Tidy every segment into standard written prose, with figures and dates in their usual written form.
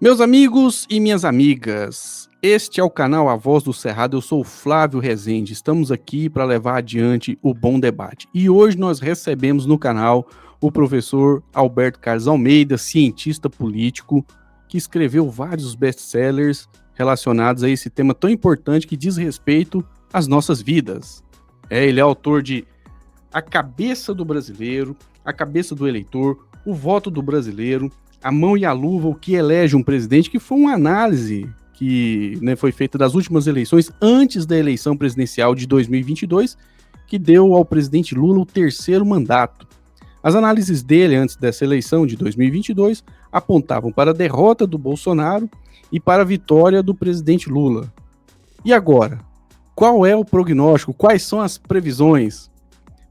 Meus amigos e minhas amigas, este é o canal A Voz do Cerrado, eu sou o Flávio Rezende, estamos aqui para levar adiante o bom debate. E hoje nós recebemos no canal o professor Alberto Carlos Almeida, cientista político, que escreveu vários best-sellers relacionados a esse tema tão importante que diz respeito às nossas vidas. Ele é autor de A Cabeça do Brasileiro, A Cabeça do Eleitor, O Voto do Brasileiro, A Mão e a Luva, o que elege um presidente, que foi uma análise que foi feita das últimas eleições, antes da eleição presidencial de 2022, que deu ao presidente Lula o terceiro mandato. As análises dele antes dessa eleição de 2022 apontavam para a derrota do Bolsonaro e para a vitória do presidente Lula. E agora? Qual é o prognóstico? Quais são as previsões?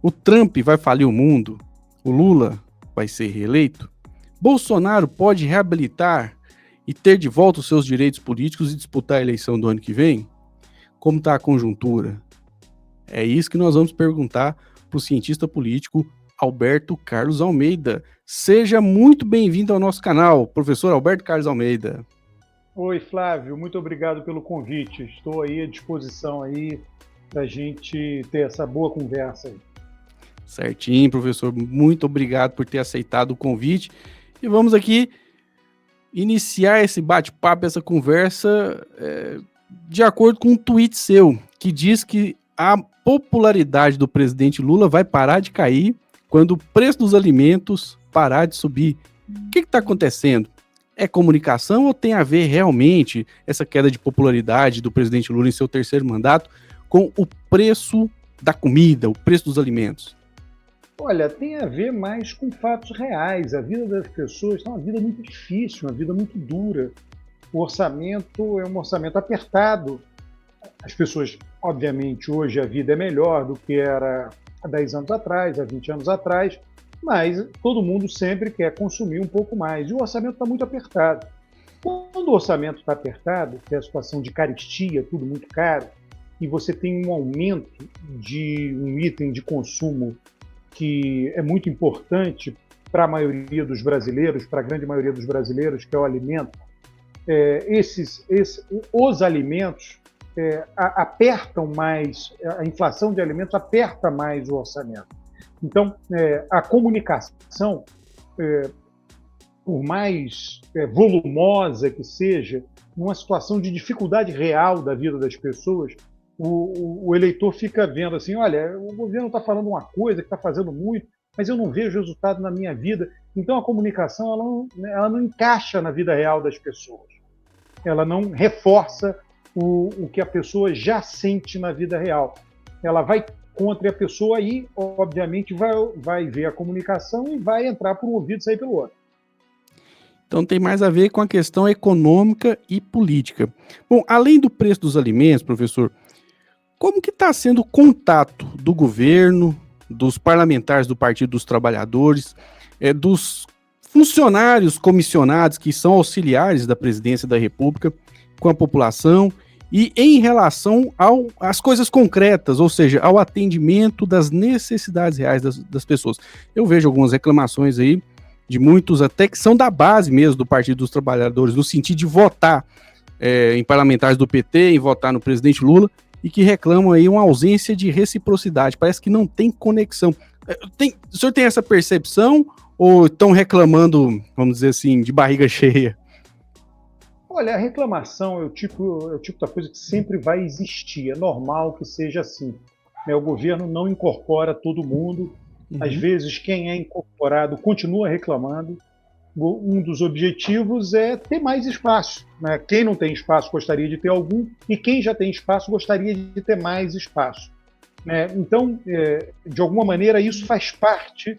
O Trump vai falir o mundo? O Lula vai ser reeleito? Bolsonaro pode reabilitar e ter de volta os seus direitos políticos e disputar a eleição do ano que vem? Como está a conjuntura? É isso que nós vamos perguntar para o cientista político Alberto Carlos Almeida. Seja muito bem-vindo ao nosso canal, professor Alberto Carlos Almeida. Oi, Flávio, muito obrigado pelo convite. Estou aí à disposição aí para a gente ter essa boa conversa aí. Certinho, professor. Muito obrigado por ter aceitado o convite. E vamos aqui iniciar esse bate-papo, essa conversa, de acordo com um tweet seu, que diz que a popularidade do presidente Lula vai parar de cair quando o preço dos alimentos parar de subir. O que está acontecendo? É comunicação ou tem a ver realmente essa queda de popularidade do presidente Lula em seu terceiro mandato com o preço da comida, o preço dos alimentos? Olha, tem a ver mais com fatos reais. A vida das pessoas está uma vida muito difícil, uma vida muito dura. O orçamento é um orçamento apertado. As pessoas, obviamente, hoje a vida é melhor do que era há 10 anos atrás, há 20 anos atrás, mas todo mundo sempre quer consumir um pouco mais. E o orçamento está muito apertado. Quando o orçamento está apertado, que é a situação de carestia, tudo muito caro, e você tem um aumento de um item de consumo que é muito importante para a maioria dos brasileiros, para a grande maioria dos brasileiros, que é o alimento, os alimentos apertam mais, a inflação de alimentos aperta mais o orçamento. Então, a comunicação, por mais volumosa que seja, numa situação de dificuldade real da vida das pessoas, o eleitor fica vendo assim, olha, o governo está falando uma coisa, que está fazendo muito, mas eu não vejo resultado na minha vida. Então a comunicação ela não encaixa na vida real das pessoas. Ela não reforça o que a pessoa já sente na vida real. Ela vai contra a pessoa e, obviamente, vai ver a comunicação e vai entrar por um ouvido e sair pelo outro. Então tem mais a ver com a questão econômica e política. Bom, além do preço dos alimentos, professor, como que está sendo o contato do governo, dos parlamentares do Partido dos Trabalhadores, dos funcionários comissionados que são auxiliares da presidência da República com a população e em relação às coisas concretas, ou seja, ao atendimento das necessidades reais das pessoas? Eu vejo algumas reclamações aí de muitos até que são da base mesmo do Partido dos Trabalhadores, no sentido de votar em parlamentares do PT, em votar no presidente Lula, e que reclamam aí uma ausência de reciprocidade. Parece que não tem conexão. O senhor tem essa percepção ou estão reclamando, vamos dizer assim, de barriga cheia? Olha, a reclamação é o tipo da coisa que sempre vai existir. É normal que seja assim. O governo não incorpora todo mundo. Às vezes, quem é incorporado continua reclamando. Um dos objetivos é ter mais espaço. Né? Quem não tem espaço gostaria de ter algum, e quem já tem espaço gostaria de ter mais espaço. Né? Então, de alguma maneira, isso faz parte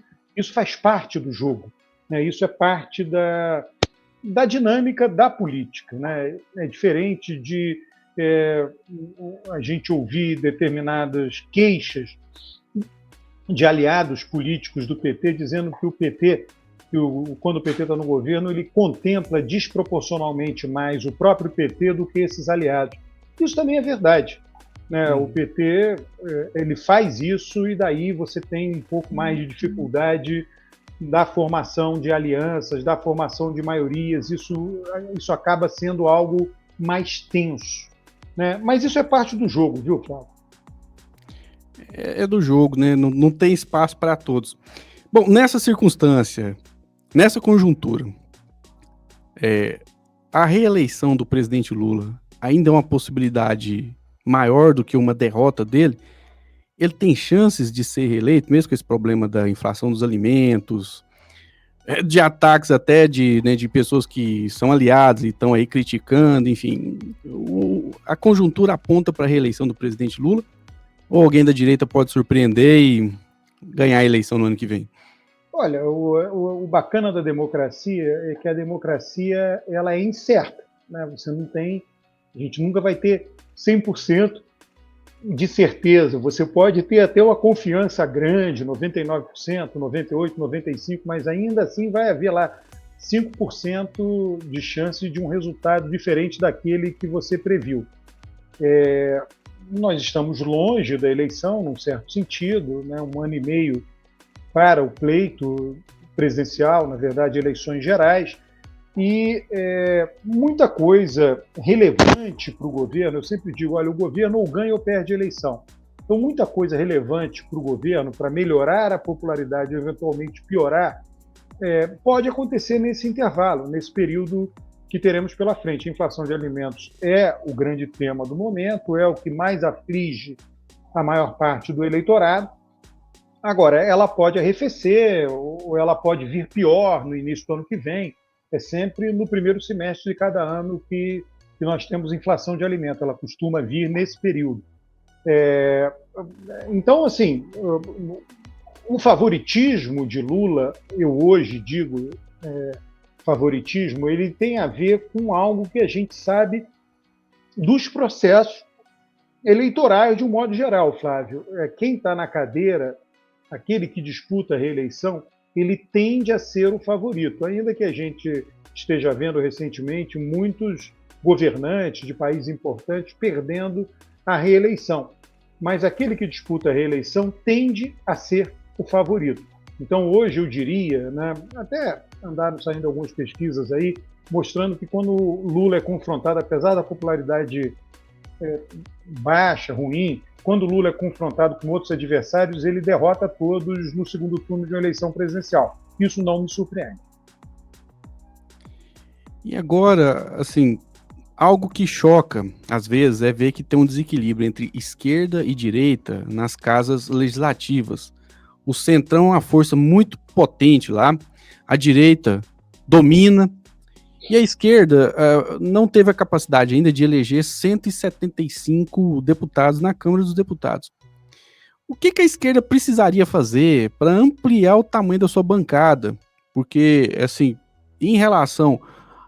do jogo. Né? Isso é parte da dinâmica da política. Né? É diferente de a gente ouvir determinadas queixas de aliados políticos do PT dizendo que o PT, quando o PT está no governo, ele contempla desproporcionalmente mais o próprio PT do que esses aliados. Isso também é verdade. Né? O PT ele faz isso e daí você tem um pouco mais de dificuldade da formação de alianças, da formação de maiorias. Isso acaba sendo algo mais tenso, né? Mas isso é parte do jogo, viu, Flávio? É do jogo, né? Não tem espaço para todos. Bom, nessa circunstância, nessa conjuntura, a reeleição do presidente Lula ainda é uma possibilidade maior do que uma derrota dele? Ele tem chances de ser reeleito, mesmo com esse problema da inflação dos alimentos, de ataques até de pessoas que são aliados e estão aí criticando, enfim. A conjuntura aponta para a reeleição do presidente Lula, ou alguém da direita pode surpreender e ganhar a eleição no ano que vem? Olha, o bacana da democracia é que a democracia ela é incerta, né? Você não tem, a gente nunca vai ter 100% de certeza. Você pode ter até uma confiança grande, 99%, 98%, 95%, mas ainda assim vai haver lá 5% de chance de um resultado diferente daquele que você previu. Nós estamos longe da eleição, num certo sentido, né? 1 ano e meio para o pleito presidencial, na verdade, eleições gerais, e muita coisa relevante para o governo. Eu sempre digo, olha, o governo ou ganha ou perde a eleição. Então, muita coisa relevante para o governo, para melhorar a popularidade e eventualmente piorar, pode acontecer nesse intervalo, nesse período que teremos pela frente. A inflação de alimentos é o grande tema do momento, é o que mais aflige a maior parte do eleitorado. Agora, ela pode arrefecer ou ela pode vir pior no início do ano que vem. É sempre no primeiro semestre de cada ano que nós temos inflação de alimento. Ela costuma vir nesse período. Então, assim, o favoritismo de Lula, eu hoje digo favoritismo, ele tem a ver com algo que a gente sabe dos processos eleitorais de um modo geral, Flávio. Quem está na cadeira, aquele que disputa a reeleição, ele tende a ser o favorito, ainda que a gente esteja vendo recentemente muitos governantes de países importantes perdendo a reeleição. Mas aquele que disputa a reeleição tende a ser o favorito. Então, hoje eu diria, né, até andaram saindo algumas pesquisas aí, mostrando que quando Lula é confrontado, apesar da popularidade baixa, ruim, quando Lula é confrontado com outros adversários, ele derrota todos no segundo turno de uma eleição presidencial. Isso não me surpreende. E agora, assim, algo que choca, às vezes, é ver que tem um desequilíbrio entre esquerda e direita nas casas legislativas. O Centrão é uma força muito potente lá, a direita domina, e a esquerda não teve a capacidade ainda de eleger 175 deputados na Câmara dos Deputados. O que a esquerda precisaria fazer para ampliar o tamanho da sua bancada? Porque, assim, em relação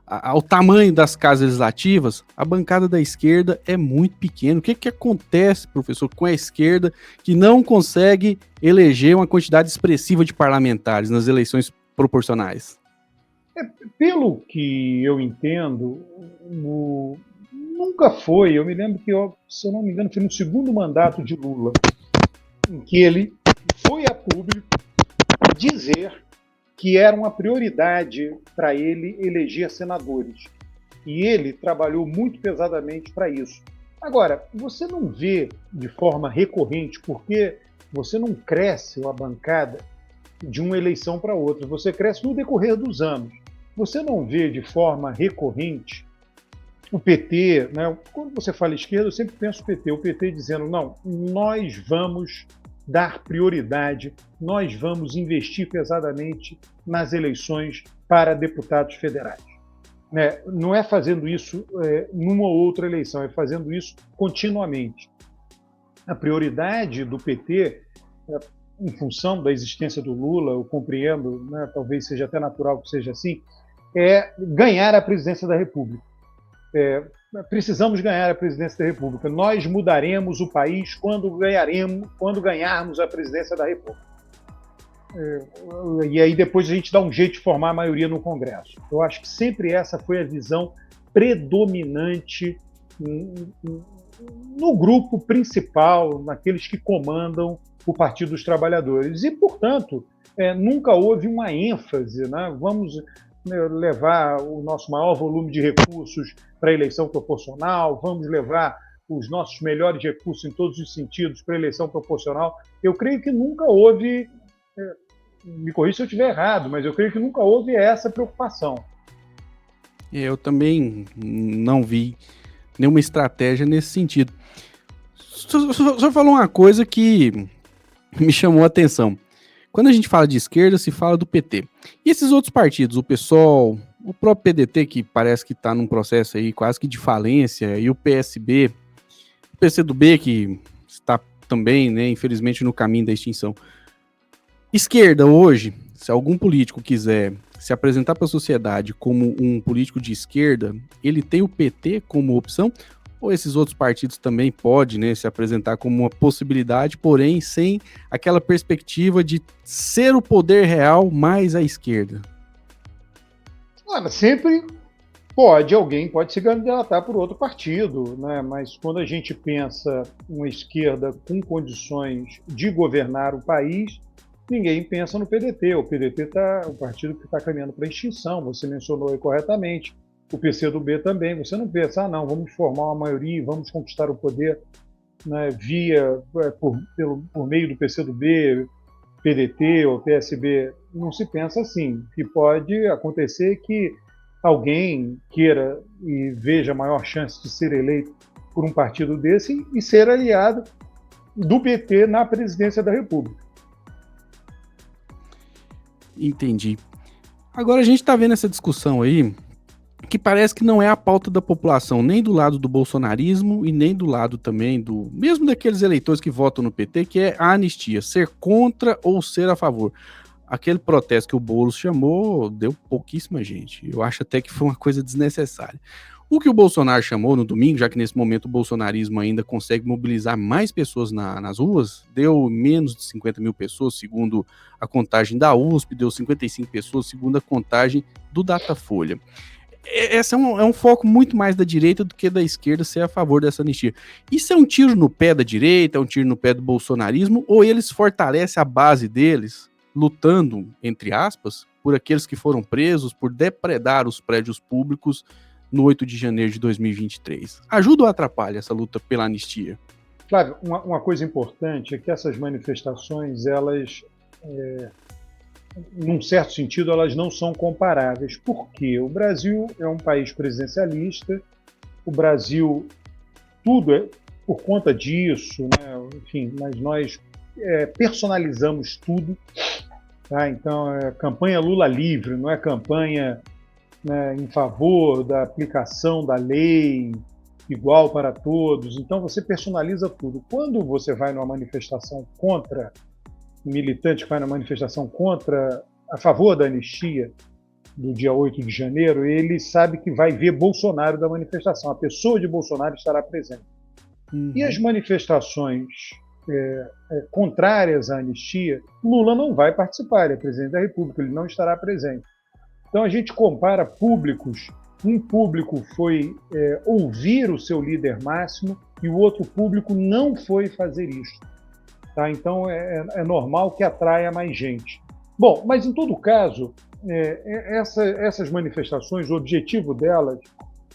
ao tamanho das casas legislativas, a bancada da esquerda é muito pequena. O que acontece, professor, com a esquerda que não consegue eleger uma quantidade expressiva de parlamentares nas eleições proporcionais? Pelo que eu entendo, nunca foi. Eu me lembro que, se eu não me engano, foi no segundo mandato de Lula, em que ele foi a público dizer que era uma prioridade para ele eleger senadores. E ele trabalhou muito pesadamente para isso. Agora, você não vê de forma recorrente, porque você não cresce a bancada de uma eleição para outra, você cresce no decorrer dos anos. Você não vê de forma recorrente o PT, né? Quando você fala esquerda, eu sempre penso o PT dizendo, não, nós vamos dar prioridade, nós vamos investir pesadamente nas eleições para deputados federais. Não é fazendo isso numa ou outra eleição, é fazendo isso continuamente. A prioridade do PT, em função da existência do Lula, eu compreendo, né, talvez seja até natural que seja assim, é ganhar a presidência da República. Precisamos ganhar a presidência da República. Nós mudaremos o país quando ganharmos a presidência da República. E aí depois a gente dá um jeito de formar a maioria no Congresso. Eu acho que sempre essa foi a visão predominante no grupo principal, naqueles que comandam o Partido dos Trabalhadores. E, portanto, nunca houve uma ênfase, né? Vamos, né, levar o nosso maior volume de recursos para a eleição proporcional, vamos levar os nossos melhores recursos em todos os sentidos para a eleição proporcional. Eu creio que nunca houve, me corrija se eu estiver errado, mas eu creio que nunca houve essa preocupação. Eu também não vi nenhuma estratégia nesse sentido. O senhor falou uma coisa que me chamou a atenção. Quando a gente fala de esquerda, se fala do PT. E esses outros partidos, o PSOL, o próprio PDT, que parece que está num processo aí quase que de falência, e o PSB, o PCdoB, que está também, né, infelizmente, no caminho da extinção. Esquerda, hoje, se algum político quiser se apresentar para a sociedade como um político de esquerda, ele tem o PT como opção? Ou esses outros partidos também podem, né, se apresentar como uma possibilidade, porém sem aquela perspectiva de ser o poder real mais à esquerda? Olha, sempre alguém pode se candidatar por outro partido, né? Mas quando a gente pensa uma esquerda com condições de governar o país, ninguém pensa no PDT. O PDT é o partido que está caminhando para a extinção, você mencionou aí corretamente. O PCdoB também. Você não pensa, não, vamos formar uma maioria, vamos conquistar o poder, né, por meio do PCdoB, PDT ou PSB. Não se pensa assim. O que pode acontecer é que alguém queira e veja maior chance de ser eleito por um partido desse e ser aliado do PT na presidência da República. Entendi. Agora a gente está vendo essa discussão aí, que parece que não é a pauta da população, nem do lado do bolsonarismo e nem do lado também mesmo daqueles eleitores que votam no PT, que é a anistia, ser contra ou ser a favor. Aquele protesto que o Boulos chamou, deu pouquíssima gente. Eu acho até que foi uma coisa desnecessária. O que o Bolsonaro chamou no domingo, já que nesse momento o bolsonarismo ainda consegue mobilizar mais pessoas nas ruas, deu menos de 50 mil pessoas, segundo a contagem da USP, deu 55 pessoas, segundo a contagem do Datafolha. Esse é um foco muito mais da direita do que da esquerda ser a favor dessa anistia. Isso é um tiro no pé da direita, é um tiro no pé do bolsonarismo, ou eles fortalecem a base deles, lutando, entre aspas, por aqueles que foram presos, por depredar os prédios públicos no 8 de janeiro de 2023. Ajuda ou atrapalha essa luta pela anistia? Flávio, uma coisa importante é que essas manifestações, elas, num certo sentido, elas não são comparáveis. Por quê? O Brasil é um país presidencialista, o Brasil, tudo é por conta disso, né? Enfim, mas nós personalizamos tudo, tá? Então, é campanha Lula livre, não é campanha, né, em favor da aplicação da lei igual para todos. Então, você personaliza tudo. Quando você vai numa manifestação contra, um militante que vai na manifestação a favor da anistia do dia 8 de janeiro, ele sabe que vai ver Bolsonaro da manifestação. A pessoa de Bolsonaro estará presente. Uhum. E as manifestações contrárias à anistia, Lula não vai participar, ele é presidente da República, ele não estará presente. Então a gente compara públicos, um público foi ouvir o seu líder máximo e o outro público não foi fazer isso. Tá? Então é normal que atraia mais gente. Bom, mas em todo caso, essas manifestações, o objetivo delas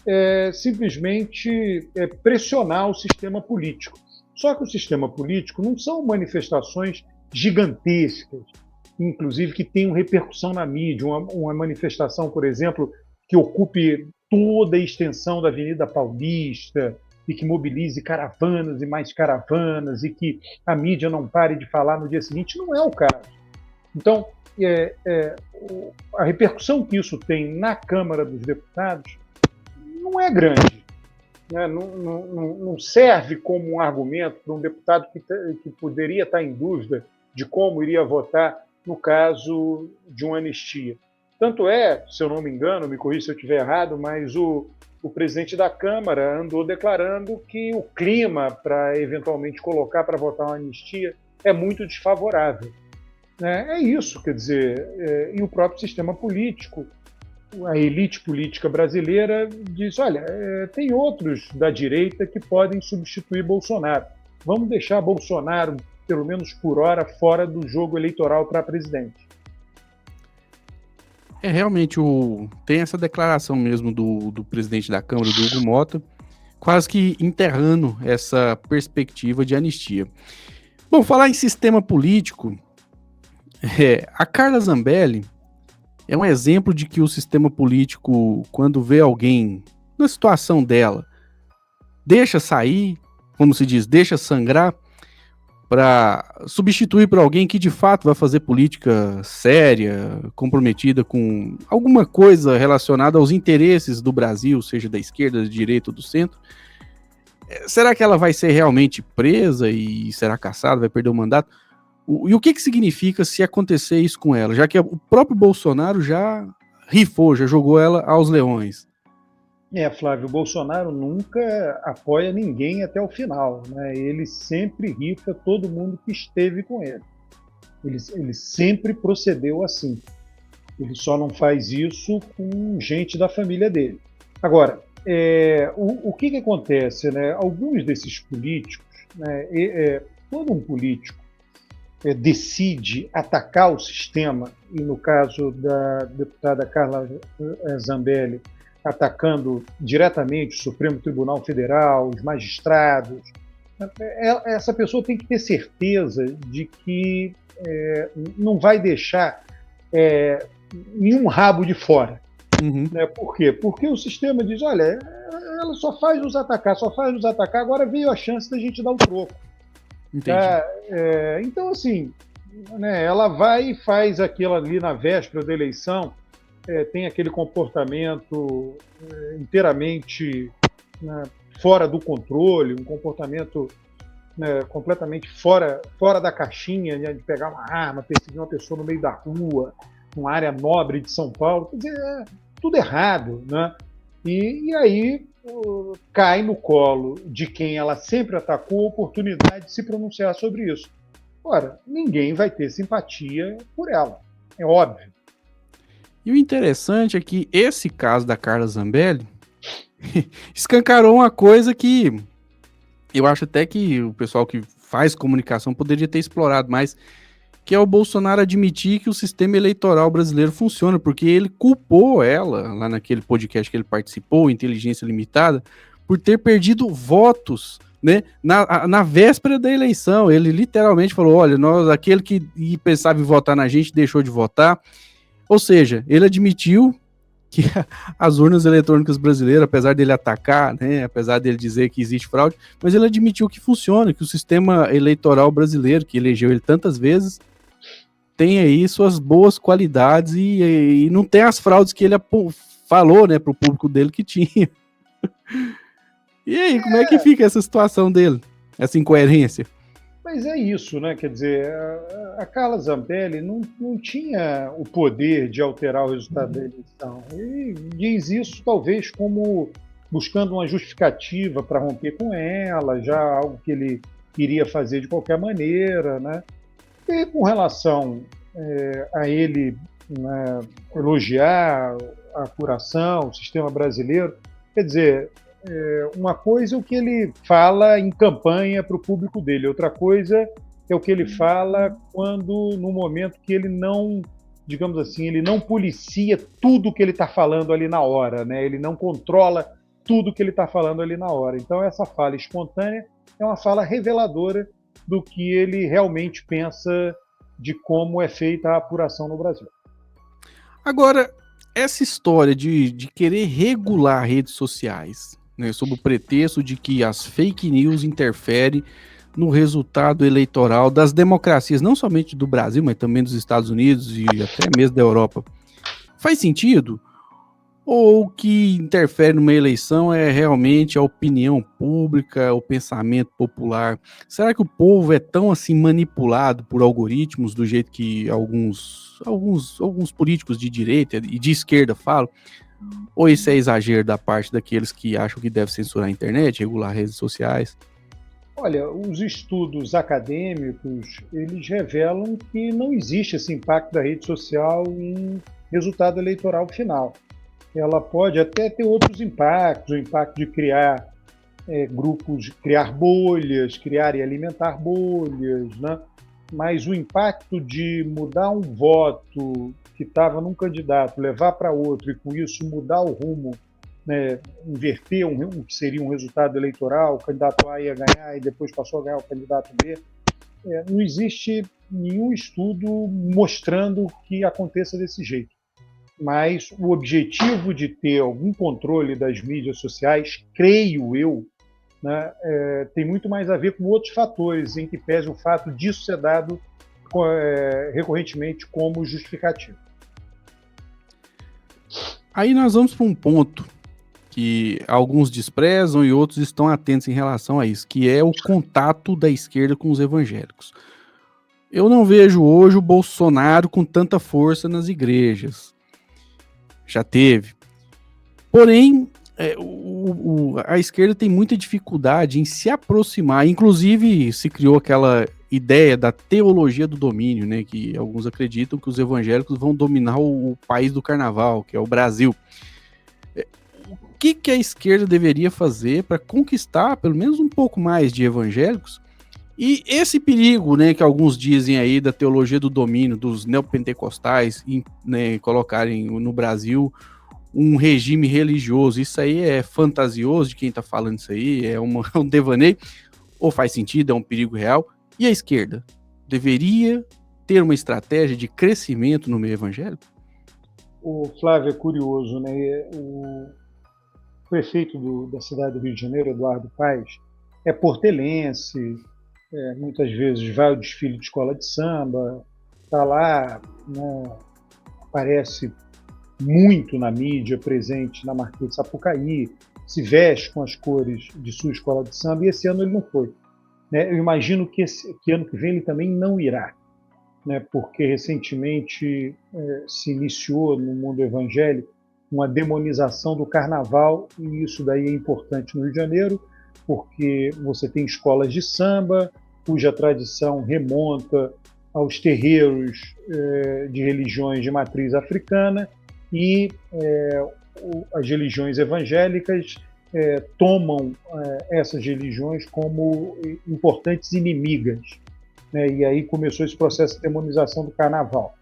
é simplesmente pressionar o sistema político. Só que o sistema político não são manifestações gigantescas, inclusive que tenham repercussão na mídia, uma manifestação, por exemplo, que ocupe toda a extensão da Avenida Paulista e que mobilize caravanas e mais caravanas e que a mídia não pare de falar no dia seguinte, não é o caso. Então, a repercussão que isso tem na Câmara dos Deputados não é grande, né? Não serve como um argumento para um deputado que poderia estar em dúvida de como iria votar no caso de uma anistia. Tanto é, se eu não me engano, me corrija se eu estiver errado, mas o presidente da Câmara andou declarando que o clima para eventualmente colocar para votar uma anistia é muito desfavorável. É isso, quer dizer, e o próprio sistema político, a elite política brasileira diz, olha, tem outros da direita que podem substituir Bolsonaro. Vamos deixar Bolsonaro, pelo menos por hora, fora do jogo eleitoral para presidente. Realmente tem essa declaração mesmo do presidente da Câmara, do Hugo Mota, quase que enterrando essa perspectiva de anistia. Bom, falar em sistema político, a Carla Zambelli é um exemplo de que o sistema político, quando vê alguém na situação dela, deixa sair, como se diz, deixa sangrar, para substituir por alguém que de fato vai fazer política séria, comprometida com alguma coisa relacionada aos interesses do Brasil, seja da esquerda, da direita ou do centro. Será que ela vai ser realmente presa e será caçada, vai perder o mandato? E o que significa se acontecer isso com ela? Já que o próprio Bolsonaro já rifou, já jogou ela aos leões. Flávio, o Bolsonaro nunca apoia ninguém até o final, né? Ele sempre rifa todo mundo que esteve com ele. Ele sempre procedeu assim. Ele só não faz isso com gente da família dele. Agora, o que acontece, né? Alguns desses políticos, né, quando um político decide atacar o sistema, e no caso da deputada Carla Zambelli, atacando diretamente o Supremo Tribunal Federal, os magistrados, essa pessoa tem que ter certeza de que não vai deixar nenhum rabo de fora. Uhum. Né? Por quê? Porque o sistema diz, olha, ela só faz nos atacar, agora veio a chance da gente dar o troco. Entendi. Então, assim, né, ela vai e faz aquilo ali na véspera da eleição, tem aquele comportamento inteiramente, né, fora do controle, um comportamento, né, completamente fora da caixinha, né, de pegar uma arma, perseguir uma pessoa no meio da rua, numa área nobre de São Paulo, quer dizer, tudo errado, né? E aí cai no colo de quem ela sempre atacou a oportunidade de se pronunciar sobre isso. Ora, ninguém vai ter simpatia por ela, é óbvio. E o interessante é que esse caso da Carla Zambelli escancarou uma coisa que eu acho até que o pessoal que faz comunicação poderia ter explorado mais, que é o Bolsonaro admitir que o sistema eleitoral brasileiro funciona, porque ele culpou ela, lá naquele podcast que ele participou, Inteligência Limitada, por ter perdido votos, né, na véspera da eleição. Ele literalmente falou, olha, aquele que pensava em votar na gente deixou de votar. Ou seja, ele admitiu que as urnas eletrônicas brasileiras, apesar dele atacar, né, apesar dele dizer que existe fraude, mas ele admitiu que funciona, que o sistema eleitoral brasileiro, que elegeu ele tantas vezes, tem aí suas boas qualidades e não tem as fraudes que ele falou, né, para o público dele que tinha. E aí, como é que fica essa situação dele, essa incoerência? Mas é isso, né? Quer dizer, a Carla Zambelli não tinha o poder de alterar o resultado da eleição. E diz isso talvez como buscando uma justificativa para romper com ela, já algo que ele iria fazer de qualquer maneira, né? E com relação a ele, né, elogiar a apuração, o sistema brasileiro, quer dizer, uma coisa é o que ele fala em campanha para o público dele, outra coisa é o que ele fala no momento que ele não, digamos assim, ele não policia tudo que ele está falando ali na hora, né? Ele não controla tudo que ele está falando ali na hora. Então essa fala espontânea é uma fala reveladora do que ele realmente pensa de como é feita a apuração no Brasil. Agora, essa história de querer regular redes sociais, né, sob o pretexto de que as fake news interferem no resultado eleitoral das democracias, não somente do Brasil, mas também dos Estados Unidos e até mesmo da Europa, faz sentido? Ou o que interfere numa eleição é realmente a opinião pública, o pensamento popular? Será que o povo é tão assim manipulado por algoritmos do jeito que alguns políticos de direita e de esquerda falam? Ou isso é exagero da parte daqueles que acham que deve censurar a internet, regular redes sociais? Olha, os estudos acadêmicos, eles revelam que não existe esse impacto da rede social em resultado eleitoral final. Ela pode até ter outros impactos, o impacto de criar grupos, criar bolhas, criar e alimentar bolhas, né? mas o impacto de mudar um voto que estava num candidato, levar para outro e com isso mudar o rumo, né, inverter o que seria um resultado eleitoral, o candidato A ia ganhar e depois passou a ganhar o candidato B, não existe nenhum estudo mostrando que aconteça desse jeito. Mas o objetivo de ter algum controle das mídias sociais, creio eu, né, tem muito mais a ver com outros fatores, em que pese o fato disso ser dado recorrentemente como justificativo. Aí nós vamos para um ponto que alguns desprezam e outros estão atentos em relação a isso, que é o contato da esquerda com os evangélicos. Eu não vejo hoje o Bolsonaro com tanta força nas igrejas. Já teve. Porém, a esquerda tem muita dificuldade em se aproximar. Inclusive, se criou aquela ideia da teologia do domínio, né? Que alguns acreditam que os evangélicos vão dominar o país do carnaval, que é o Brasil. O que a esquerda deveria fazer para conquistar pelo menos um pouco mais de evangélicos? E esse perigo, né, que alguns dizem aí da teologia do domínio, dos neopentecostais, né, colocarem no Brasil um regime religioso, isso aí é fantasioso de quem está falando isso aí, é um devaneio, ou faz sentido, é um perigo real? E a esquerda deveria ter uma estratégia de crescimento no meio evangélico? O Flávio é curioso, né? O prefeito da cidade do Rio de Janeiro, Eduardo Paes, é portelense, muitas vezes vai ao desfile de escola de samba, está lá, né, aparece muito na mídia, presente na Marquês de Sapucaí, se veste com as cores de sua escola de samba, e esse ano ele não foi. Né? Eu imagino que ano que vem ele também não irá, né? Porque recentemente se iniciou no mundo evangélico uma demonização do carnaval, e isso daí é importante no Rio de Janeiro, porque você tem escolas de samba, cuja tradição remonta aos terreiros de religiões de matriz africana, e as religiões evangélicas tomam essas religiões como importantes inimigas. Né? E aí começou esse processo de demonização do carnaval.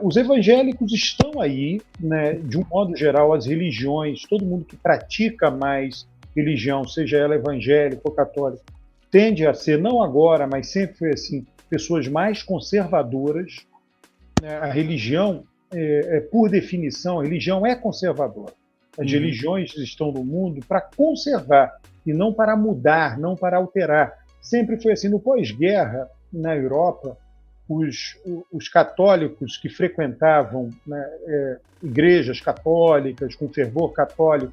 Os evangélicos estão aí, né, de um modo geral, as religiões, todo mundo que pratica mais religião, seja ela evangélica ou católica, tende a ser, não agora, mas sempre foi assim, pessoas mais conservadoras. A religião, por definição, a religião é conservadora. As religiões estão no mundo para conservar e não para mudar, não para alterar. Sempre foi assim. No pós-guerra, na Europa, os católicos que frequentavam, né, igrejas católicas, com fervor católico,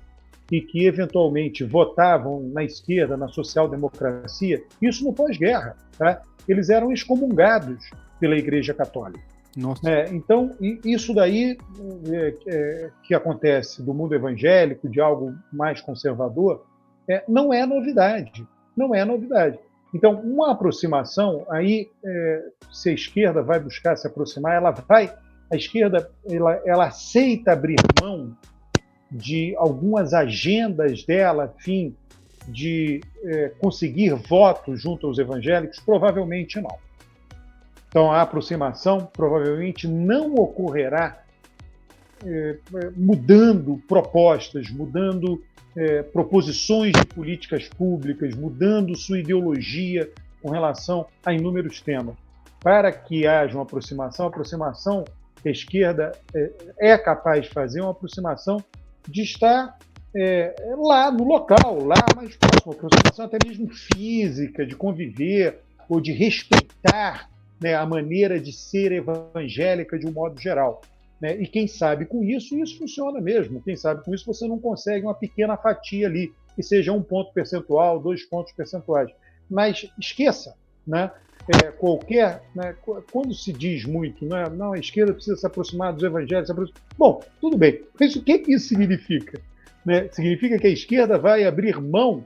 e que eventualmente votavam na esquerda, na social-democracia, isso no pós-guerra, tá? Eles eram excomungados pela Igreja Católica. Nossa. Então, isso daí que acontece do mundo evangélico, de algo mais conservador, não é novidade. Não é novidade. Então, uma aproximação, aí, se a esquerda vai buscar se aproximar, a esquerda ela aceita abrir mão de algumas agendas dela, a fim de conseguir votos junto aos evangélicos? Provavelmente não. Então, a aproximação provavelmente não ocorrerá mudando propostas, mudando proposições de políticas públicas, mudando sua ideologia com relação a inúmeros temas. Para que haja uma aproximação, que a esquerda é capaz de fazer uma aproximação de estar lá no local, lá mais próximo, uma aproximação até mesmo física, de conviver ou de respeitar, né, a maneira de ser evangélica de um modo geral. Né? E quem sabe com isso funciona mesmo. Quem sabe com isso você não consegue uma pequena fatia ali, que seja 1 ponto percentual, 2 pontos percentuais. Mas esqueça, né? Né, quando se diz muito, né, não, a esquerda precisa se aproximar dos evangélicos. Bom, tudo bem. Mas o que isso significa? Né? Significa que a esquerda vai abrir mão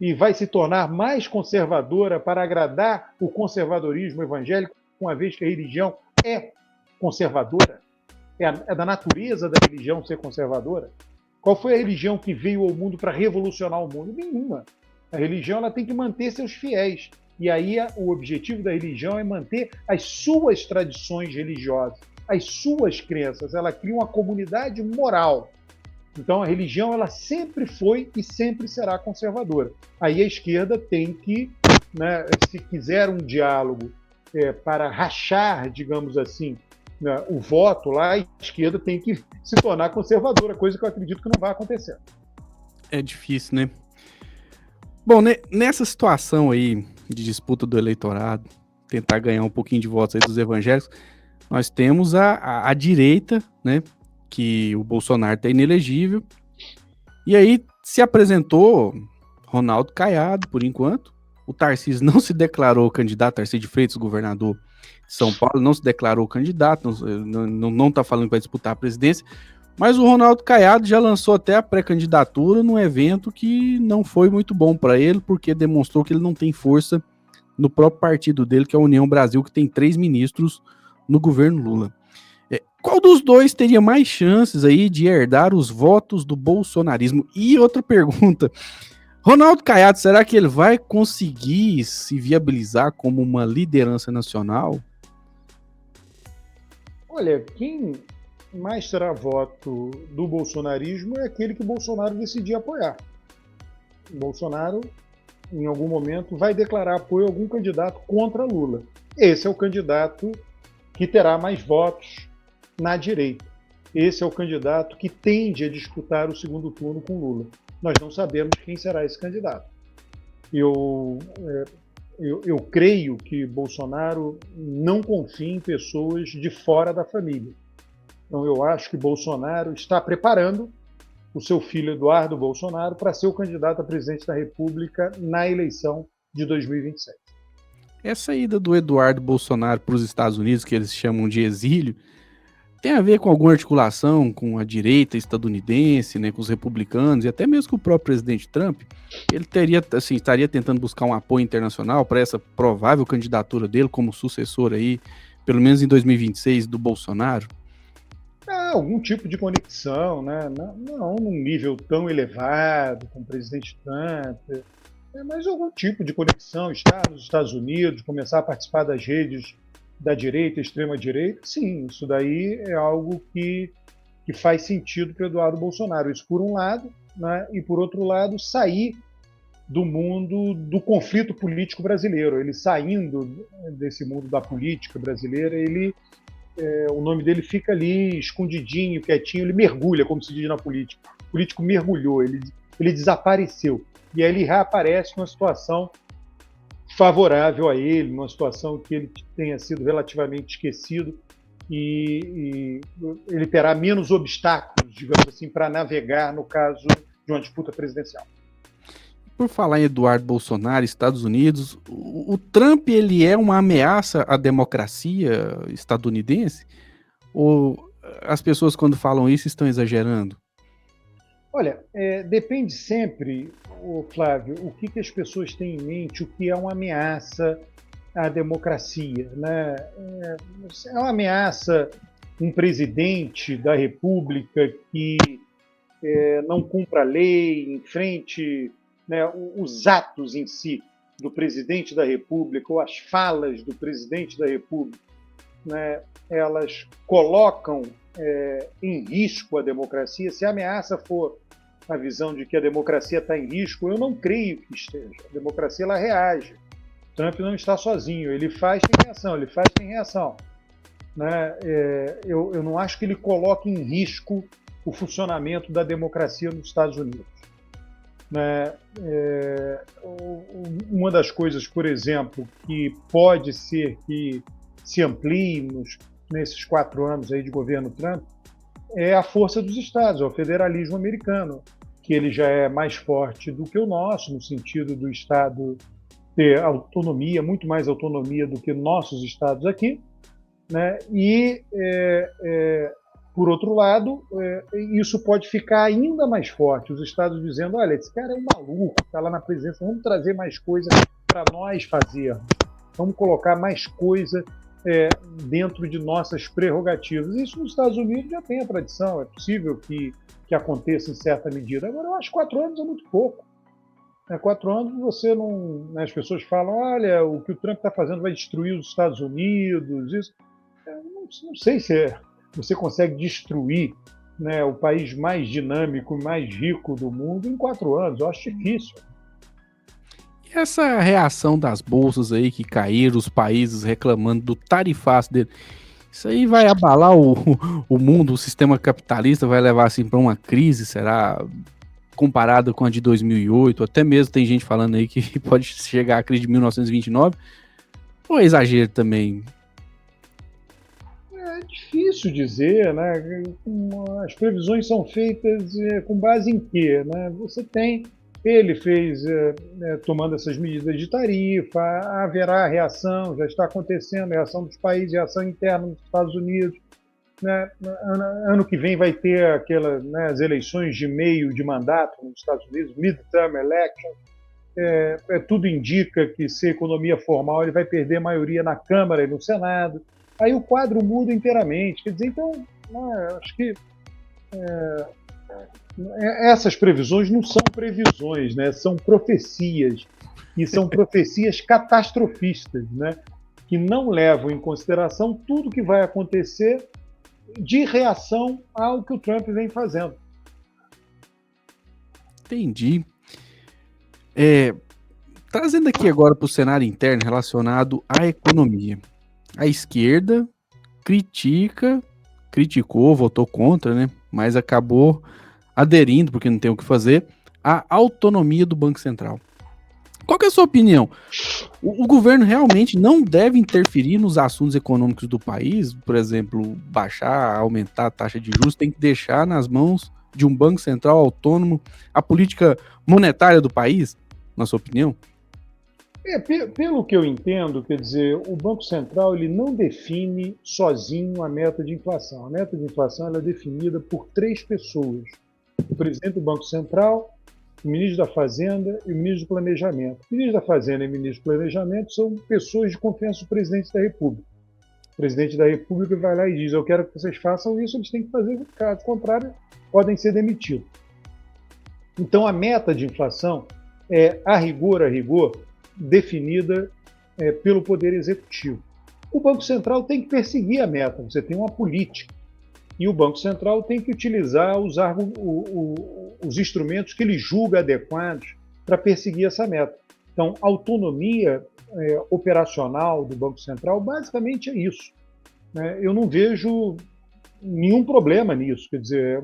e vai se tornar mais conservadora para agradar o conservadorismo evangélico, uma vez que a religião é conservadora? É da natureza da religião ser conservadora? Qual foi a religião que veio ao mundo para revolucionar o mundo? Nenhuma. A religião ela tem que manter seus fiéis. E aí o objetivo da religião é manter as suas tradições religiosas, as suas crenças. Ela cria uma comunidade moral. Então a religião ela sempre foi e sempre será conservadora. Aí a esquerda tem que, né, se quiser um diálogo para rachar, digamos assim, né, o voto lá, a esquerda tem que se tornar conservadora, coisa que eu acredito que não vai acontecer. É difícil, né? Bom, nessa situação aí de disputa do eleitorado, tentar ganhar um pouquinho de votos aí dos evangélicos, nós temos a direita, né? Que o Bolsonaro está inelegível. E aí se apresentou Ronaldo Caiado, por enquanto. O Tarcísio não se declarou candidato, Tarcísio de Freitas, governador de São Paulo, não se declarou candidato, não está falando que vai disputar a presidência. Mas o Ronaldo Caiado já lançou até a pré-candidatura num evento que não foi muito bom para ele, porque demonstrou que ele não tem força no próprio partido dele, que é a União Brasil, que tem 3 ministros no governo Lula. Qual dos dois teria mais chances aí de herdar os votos do bolsonarismo? E outra pergunta, Ronaldo Caiado, será que ele vai conseguir se viabilizar como uma liderança nacional? Olha, quem mais terá voto do bolsonarismo é aquele que o Bolsonaro decidir apoiar. O Bolsonaro, em algum momento, vai declarar apoio a algum candidato contra Lula. Esse é o candidato que terá mais votos na direita. Esse é o candidato que tende a disputar o segundo turno com Lula. Nós não sabemos quem será esse candidato. Eu creio que Bolsonaro não confia em pessoas de fora da família. Então eu acho que Bolsonaro está preparando o seu filho Eduardo Bolsonaro para ser o candidato a presidente da República na eleição de 2027. Essa ida do Eduardo Bolsonaro para os Estados Unidos, que eles chamam de exílio, tem a ver com alguma articulação com a direita estadunidense, né, com os republicanos e até mesmo com o próprio presidente Trump? Ele estaria tentando buscar um apoio internacional para essa provável candidatura dele como sucessor aí, pelo menos em 2026, do Bolsonaro? Algum tipo de conexão, né? Não num nível tão elevado com o presidente Trump, mas algum tipo de conexão, estar nos Estados Unidos, começar a participar das redes da direita, extrema-direita, sim, isso daí é algo que faz sentido para o Eduardo Bolsonaro. Isso por um lado, né? E por outro lado, sair do mundo do conflito político brasileiro. Ele saindo desse mundo da política brasileira, o nome dele fica ali escondidinho, quietinho, ele mergulha, como se diz na política. O político mergulhou, ele desapareceu. E aí ele reaparece numa situação favorável a ele, numa situação que ele tenha sido relativamente esquecido e ele terá menos obstáculos, digamos assim, para navegar no caso de uma disputa presidencial. Por falar em Eduardo Bolsonaro, Estados Unidos, o Trump ele é uma ameaça à democracia estadunidense? Ou as pessoas quando falam isso estão exagerando? Olha, depende sempre, Flávio, o que as pessoas têm em mente, o que é uma ameaça à democracia, né? É uma ameaça um presidente da República que não cumpra a lei, enfrente, né, os atos em si do presidente da República ou as falas do presidente da República, né, elas colocam em risco a democracia. Se a ameaça for a visão de que a democracia está em risco, eu não creio que esteja. A democracia ela reage. Trump não está sozinho, ele faz, tem reação. Né? Eu não acho que ele coloque em risco o funcionamento da democracia nos Estados Unidos. Né? Uma das coisas, por exemplo, que pode ser que se amplie nesses 4 anos aí de governo Trump é a força dos estados, é o federalismo americano, que ele já é mais forte do que o nosso, no sentido do estado ter autonomia, muito mais autonomia do que nossos estados aqui, né? E por outro lado, isso pode ficar ainda mais forte. Os estados dizendo, olha, esse cara é um maluco, está lá na presidência, vamos trazer mais coisa para nós fazermos. Vamos colocar mais coisa dentro de nossas prerrogativas. Isso nos Estados Unidos já tem a tradição, é possível que aconteça em certa medida. Agora, eu acho que 4 anos é muito pouco. Há 4 anos você não. Né, as pessoas falam, olha, o que o Trump está fazendo vai destruir os Estados Unidos, isso. Eu não sei se você consegue destruir, né, o país mais dinâmico e mais rico do mundo em 4 anos. Eu acho difícil. E essa reação das bolsas aí que caíram, os países reclamando do tarifaço dele, isso aí vai abalar o mundo, o sistema capitalista, vai levar assim para uma crise, será? Comparada com a de 2008, até mesmo tem gente falando aí que pode chegar à crise de 1929, ou é exagero também? É difícil dizer, né? As previsões são feitas com base em quê? Né? Ele fez, tomando essas medidas de tarifa, haverá reação, já está acontecendo, reação dos países, reação interna dos Estados Unidos. Né? Ano que vem vai ter né, as eleições de meio de mandato nos Estados Unidos, midterm election. Tudo indica que, se a economia formal, ele vai perder a maioria na Câmara e no Senado. Aí o quadro muda inteiramente. Quer dizer, então, acho que essas previsões não são previsões, né? São profecias. E são profecias catastrofistas, né? Que não levam em consideração tudo que vai acontecer de reação ao que o Trump vem fazendo. Entendi. Trazendo aqui agora para o cenário interno relacionado à economia. A esquerda criticou, votou contra, né? Mas acabou aderindo, porque não tem o que fazer, à autonomia do Banco Central. Qual que é a sua opinião? O governo realmente não deve interferir nos assuntos econômicos do país? Por exemplo, baixar, aumentar a taxa de juros, tem que deixar nas mãos de um Banco Central autônomo a política monetária do país, na sua opinião? Pelo que eu entendo, quer dizer, o Banco Central ele não define sozinho a meta de inflação. A meta de inflação ela é definida por 3 pessoas: o presidente do Banco Central, o ministro da Fazenda e o ministro do Planejamento. O ministro da Fazenda e o ministro do Planejamento são pessoas de confiança do presidente da República. O presidente da República vai lá e diz: eu quero que vocês façam isso, eles têm que fazer, caso contrário, podem ser demitidos. Então, a meta de inflação é, a rigor, definida pelo Poder Executivo. O Banco Central tem que perseguir a meta, você tem uma política. E o Banco Central tem que utilizar os instrumentos que ele julga adequados para perseguir essa meta. Então, a autonomia operacional do Banco Central basicamente é isso. Eu não vejo nenhum problema nisso. Quer dizer,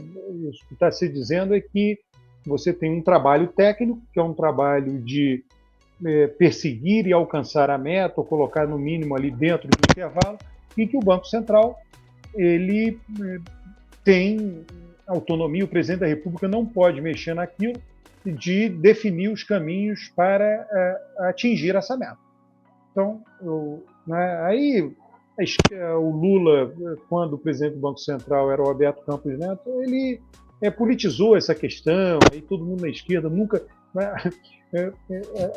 isso que está se dizendo é que você tem um trabalho técnico, que é um trabalho de perseguir e alcançar a meta, ou colocar no mínimo ali dentro do intervalo, e que o Banco Central ele tem autonomia, o presidente da República não pode mexer naquilo, de definir os caminhos para atingir essa meta. Então, aí o Lula, quando o presidente do Banco Central era o Alberto Campos Neto, ele politizou essa questão, aí todo mundo na esquerda nunca...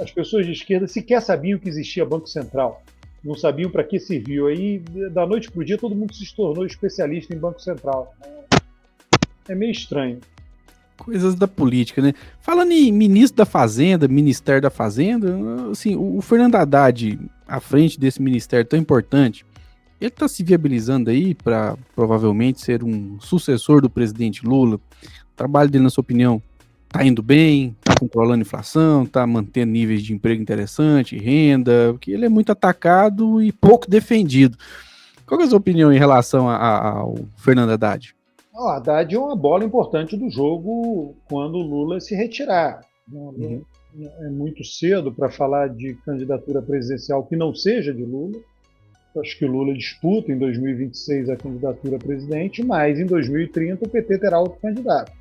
as pessoas de esquerda sequer sabiam que existia Banco Central, não sabiam para que serviu. Aí, da noite para o dia, todo mundo se tornou especialista em Banco Central. É meio estranho. Coisas da política, né? Falando em ministro da Fazenda, Ministério da Fazenda, assim, o Fernando Haddad, à frente desse ministério tão importante, ele está se viabilizando aí para provavelmente ser um sucessor do presidente Lula. O trabalho dele, na sua opinião, está indo bem? Está controlando a inflação? Está mantendo níveis de emprego interessante, renda? Porque ele é muito atacado e pouco defendido. Qual é a sua opinião em relação ao Fernando Haddad? O Haddad é uma bola importante do jogo quando o Lula se retirar. Uhum. É muito cedo para falar de candidatura presidencial que não seja de Lula. Acho que o Lula disputa em 2026 a candidatura a presidente, mas em 2030 o PT terá outro candidato.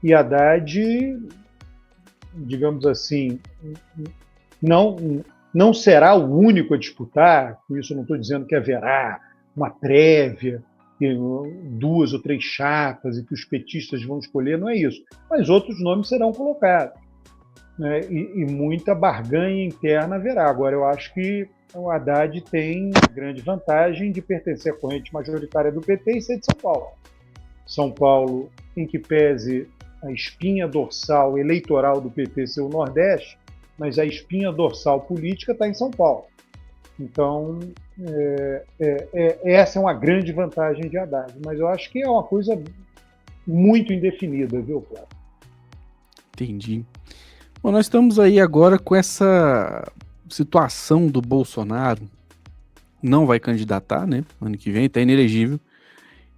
E Haddad, digamos assim, não será o único a disputar. Com isso eu não estou dizendo que haverá uma prévia, 2 ou 3 chapas e que os petistas vão escolher, não é isso. Mas outros nomes serão colocados, né? E muita barganha interna haverá. Agora, eu acho que o Haddad tem a grande vantagem de pertencer à corrente majoritária do PT e ser de São Paulo. São Paulo, em que pese a espinha dorsal eleitoral do PT ser o Nordeste, mas a espinha dorsal política está em São Paulo. Então, essa é uma grande vantagem de Haddad, mas eu acho que é uma coisa muito indefinida, viu, Flávio? Entendi. Bom, nós estamos aí agora com essa situação do Bolsonaro, não vai candidatar, né? Ano que vem, está inelegível,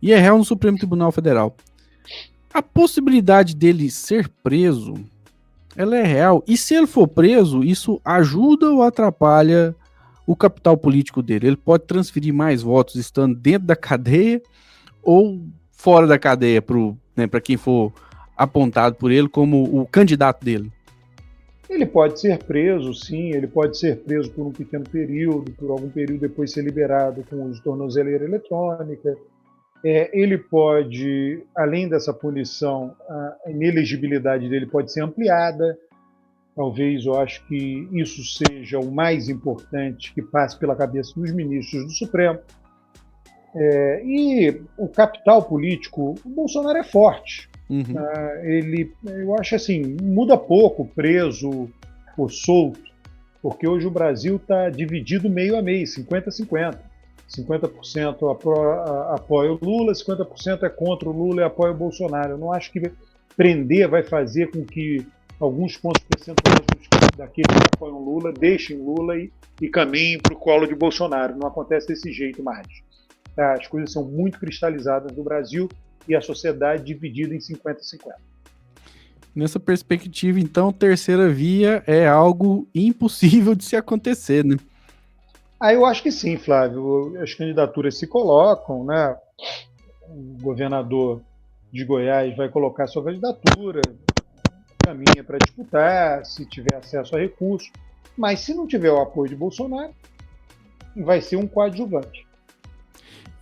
e é réu no Supremo Tribunal Federal. A possibilidade dele ser preso, ela é real. E se ele for preso, isso ajuda ou atrapalha o capital político dele? Ele pode transferir mais votos estando dentro da cadeia ou fora da cadeia para quem for apontado por ele como o candidato dele? Ele pode ser preso, sim, ele pode ser preso por um pequeno período, por algum período depois ser liberado com uso de tornozeleira eletrônica. Ele pode, além dessa punição, a inelegibilidade dele pode ser ampliada. Talvez eu acho que isso seja o mais importante que passe pela cabeça dos ministros do Supremo. E o capital político, o Bolsonaro é forte. Uhum. Eu acho assim, muda pouco preso ou solto, porque hoje o Brasil está dividido meio a meio, 50-50. 50% apoia o Lula, 50% é contra o Lula e apoia o Bolsonaro. Eu não acho que prender vai fazer com que alguns pontos percentuais daqueles que apoiam o Lula deixem Lula e caminhem para o colo de Bolsonaro. Não acontece desse jeito mais. Tá? As coisas são muito cristalizadas no Brasil e a sociedade dividida em 50-50. Nessa perspectiva, então, terceira via é algo impossível de se acontecer, né? Eu acho que sim, Flávio. As candidaturas se colocam, né? O governador de Goiás vai colocar sua candidatura, caminha para disputar, se tiver acesso a recursos, mas se não tiver o apoio de Bolsonaro, vai ser um coadjuvante.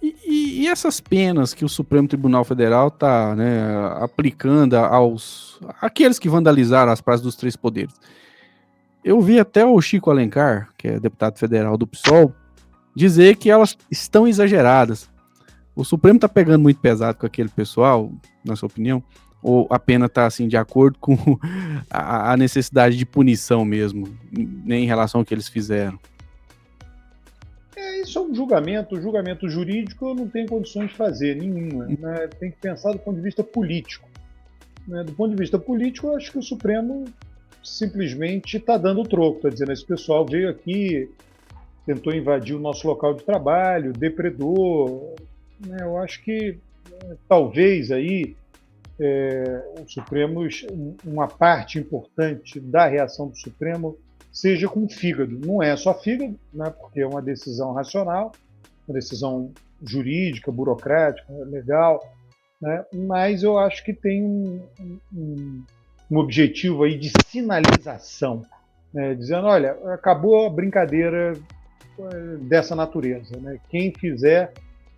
E essas penas que o Supremo Tribunal Federal está, né, aplicando àqueles que vandalizaram as praças dos três poderes? Eu vi até o Chico Alencar, que é deputado federal do PSOL, dizer que elas estão exageradas. O Supremo está pegando muito pesado com aquele pessoal, na sua opinião? Ou a pena está assim, de acordo com a necessidade de punição mesmo, nem em relação ao que eles fizeram? Isso é um julgamento. O julgamento jurídico eu não tenho condições de fazer, nenhuma. Né? Tem que pensar do ponto de vista político. Né? Do ponto de vista político, eu acho que o Supremo simplesmente está dando o troco, está dizendo, esse pessoal veio aqui, tentou invadir o nosso local de trabalho, depredou. Né? Eu acho que talvez aí o Supremo, uma parte importante da reação do Supremo seja com fígado. Não é só fígado, né? Porque é uma decisão racional, uma decisão jurídica, burocrática, legal, né? Mas eu acho que tem um objetivo aí de sinalização, né? Dizendo, olha, acabou a brincadeira dessa natureza, né? Quem fizer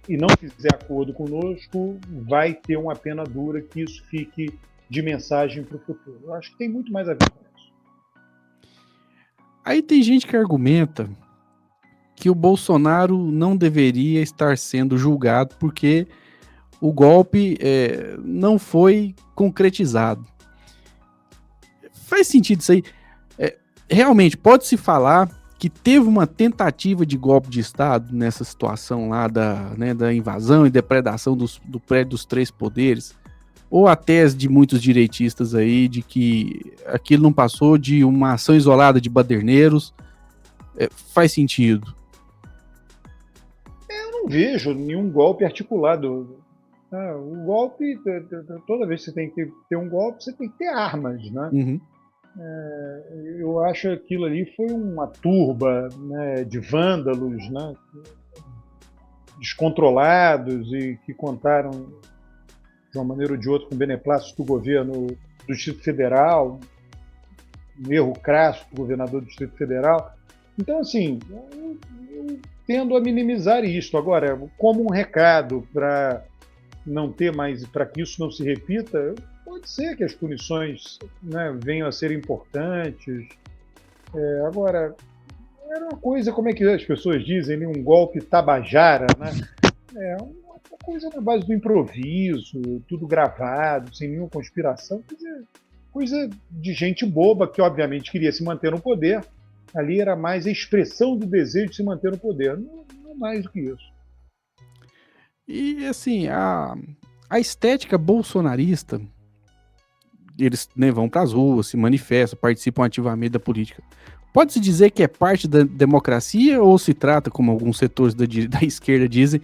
e não fizer acordo conosco vai ter uma pena dura, que isso fique de mensagem para o futuro. Eu acho que tem muito mais a ver com isso. Aí tem gente que argumenta que o Bolsonaro não deveria estar sendo julgado porque o golpe não foi concretizado. Faz sentido isso aí? Realmente, pode-se falar que teve uma tentativa de golpe de Estado nessa situação lá da invasão e depredação do prédio dos três poderes? Ou a tese de muitos direitistas aí de que aquilo não passou de uma ação isolada de baderneiros, faz sentido? Eu não vejo nenhum golpe articulado. O golpe, toda vez que você tem que ter um golpe, você tem que ter armas, né? Uhum. Eu acho que aquilo ali foi uma turba, né, de vândalos, né, descontrolados e que contaram de uma maneira ou de outra com o beneplácito do governo do Distrito Federal, um erro crasso do governador do Distrito Federal. Então, assim, eu tendo a minimizar isto. Agora, como um recado para não ter mais, para que isso não se repita, pode ser que as punições, né, venham a ser importantes. Agora, era uma coisa, como é que as pessoas dizem, um golpe tabajara, né? uma coisa na base do improviso, tudo gravado, sem nenhuma conspiração, quer dizer, coisa de gente boba que, obviamente, queria se manter no poder. Ali era mais a expressão do desejo de se manter no poder, não mais do que isso. E assim, a estética bolsonarista, eles, né, vão para as ruas, se manifestam, participam ativamente da política. Pode-se dizer que é parte da democracia ou se trata, como alguns setores da esquerda dizem,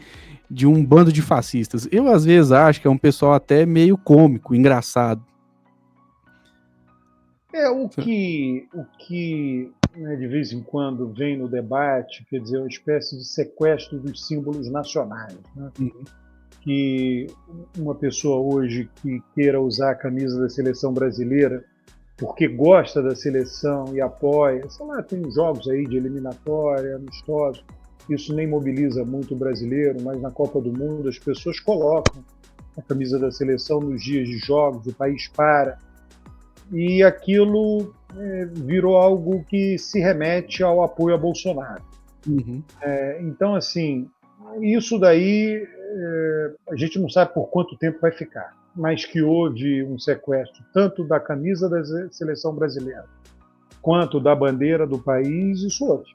de um bando de fascistas? Eu, às vezes, acho que é um pessoal até meio cômico, engraçado. O que né, de vez em quando vem no debate, quer dizer, uma espécie de sequestro dos símbolos nacionais, né? Uhum. Que uma pessoa hoje que queira usar a camisa da seleção brasileira porque gosta da seleção e apoia, sei lá, tem jogos aí de eliminatória, amistosos, isso nem mobiliza muito o brasileiro, mas na Copa do Mundo as pessoas colocam a camisa da seleção nos dias de jogos, o país para, e aquilo virou algo que se remete ao apoio a Bolsonaro. Uhum. Então, assim, isso daí a gente não sabe por quanto tempo vai ficar, mas que houve um sequestro tanto da camisa da seleção brasileira quanto da bandeira do país, isso houve.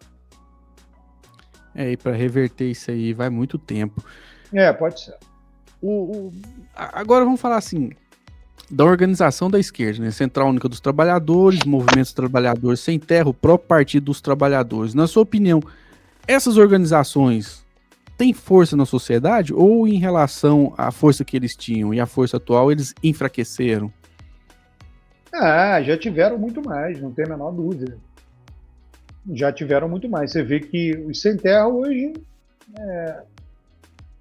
E para reverter isso aí vai muito tempo. Pode ser. Agora vamos falar assim, da organização da esquerda, né? Central Única dos Trabalhadores, Movimentos Trabalhadores Sem Terra, o próprio Partido dos Trabalhadores. Na sua opinião, essas organizações têm força na sociedade ou em relação à força que eles tinham e à força atual, eles enfraqueceram? Já tiveram muito mais, não tem a menor dúvida. Já tiveram muito mais. Você vê que os sem terra hoje,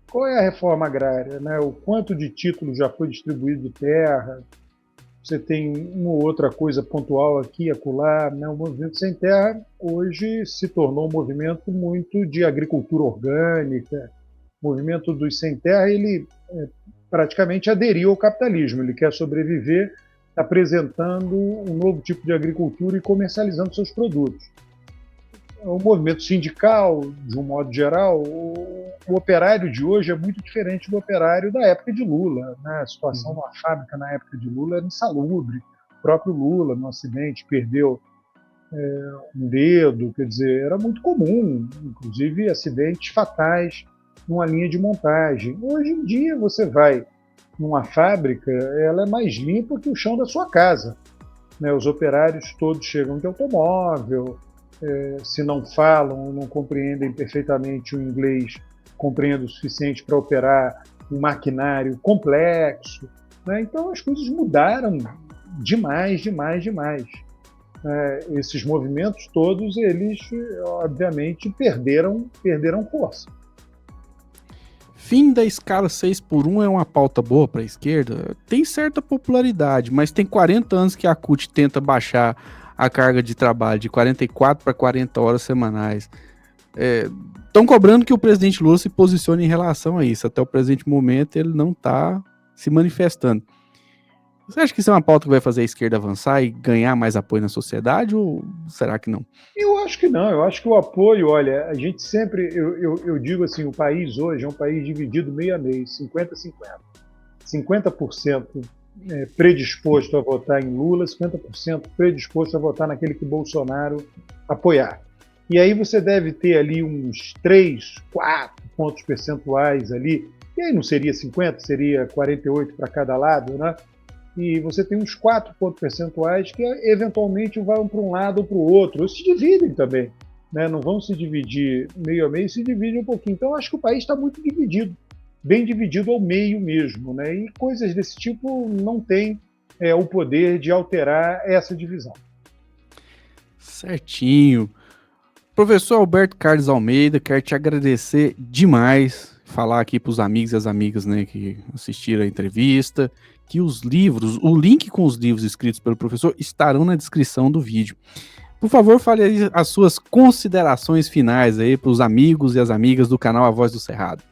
qual é a reforma agrária? Né? O quanto de título já foi distribuído de terra? Você tem uma ou outra coisa pontual aqui e acolá. Né? O movimento sem terra hoje se tornou um movimento muito de agricultura orgânica. O movimento dos sem terra, ele praticamente aderiu ao capitalismo. Ele quer sobreviver apresentando um novo tipo de agricultura e comercializando seus produtos. O movimento sindical, de um modo geral, o operário de hoje é muito diferente do operário da época de Lula. Né? A situação numa fábrica na época de Lula era insalubre. O próprio Lula, no acidente, perdeu um dedo, quer dizer, era muito comum, inclusive acidentes fatais numa linha de montagem. Hoje em dia você vai numa fábrica, ela é mais limpa que o chão da sua casa. Né? Os operários todos chegam de automóvel, se não falam, não compreendem perfeitamente o inglês, compreendem o suficiente para operar um maquinário complexo. Né? Então as coisas mudaram demais, demais, demais. Esses movimentos todos, eles obviamente perderam força. Fim da escala 6x1 é uma pauta boa para a esquerda? Tem certa popularidade, mas tem 40 anos que a CUT tenta baixar a carga de trabalho de 44 para 40 horas semanais. Estão cobrando que o presidente Lula se posicione em relação a isso. Até o presente momento ele não está se manifestando. Você acha que isso é uma pauta que vai fazer a esquerda avançar e ganhar mais apoio na sociedade ou será que não? Eu acho que não, eu acho que o apoio, olha, a gente sempre, eu digo assim, o país hoje é um país dividido meio a meio, 50-50. 50% predisposto a votar em Lula, 50% predisposto a votar naquele que Bolsonaro apoiar. E aí você deve ter ali uns 3, 4 pontos percentuais ali, e aí não seria 50, seria 48 para cada lado, né? E você tem uns 4 pontos percentuais que eventualmente vão para um lado ou para o outro, ou se dividem também. Né? Não vão se dividir meio a meio, se dividem um pouquinho. Então, eu acho que o país está muito dividido, bem dividido ao meio mesmo. Né? E coisas desse tipo não têm o poder de alterar essa divisão. Certinho. Professor Alberto Carlos Almeida, quero te agradecer demais, falar aqui para os amigos e as amigas, né, que assistiram a entrevista, que os livros, o link com os livros escritos pelo professor estarão na descrição do vídeo. Por favor, fale aí as suas considerações finais aí para os amigos e as amigas do canal A Voz do Cerrado.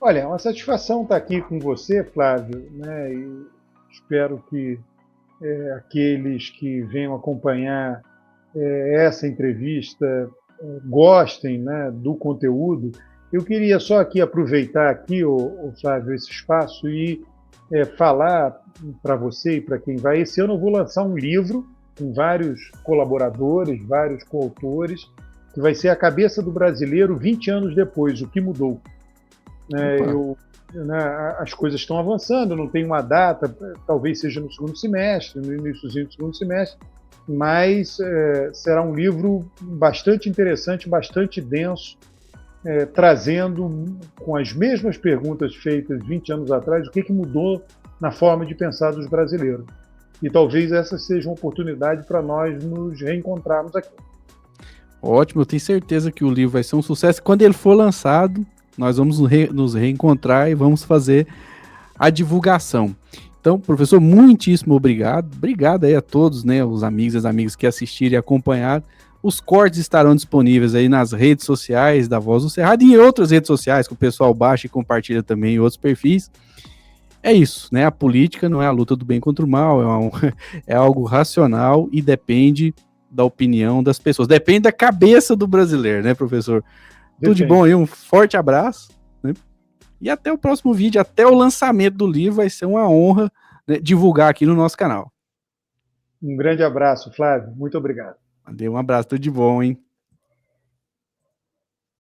Olha, é uma satisfação estar aqui com você, Flávio, né, e espero que aqueles que venham acompanhar essa entrevista gostem, né, do conteúdo Eu queria só aqui aproveitar aqui, Flávio, esse espaço e falar para você e para quem vai. Esse ano eu vou lançar um livro com vários colaboradores, vários coautores, que vai ser A Cabeça do Brasileiro 20 anos depois, o que mudou. As coisas estão avançando, não tem uma data, talvez seja no segundo semestre, no iníciozinho do segundo semestre, mas será um livro bastante interessante, bastante denso, trazendo, com as mesmas perguntas feitas 20 anos atrás, o que mudou na forma de pensar dos brasileiros. E talvez essa seja uma oportunidade para nós nos reencontrarmos aqui. Ótimo, eu tenho certeza que o livro vai ser um sucesso. Quando ele for lançado, nós vamos nos reencontrar e vamos fazer a divulgação. Então, professor, muitíssimo obrigado. Obrigado aí a todos, né, os amigos e as amigas que assistiram e acompanharam. Os cortes estarão disponíveis aí nas redes sociais da Voz do Cerrado e em outras redes sociais que o pessoal baixa e compartilha também em outros perfis. É isso, né? A política não é a luta do bem contra o mal, é algo racional e depende da opinião das pessoas. Depende da cabeça do brasileiro, né, professor? Depende. Tudo de bom aí, um forte abraço, né? E até o próximo vídeo, até o lançamento do livro, vai ser uma honra, né, divulgar aqui no nosso canal. Um grande abraço, Flávio. Muito obrigado. Um abraço, tudo de bom, hein?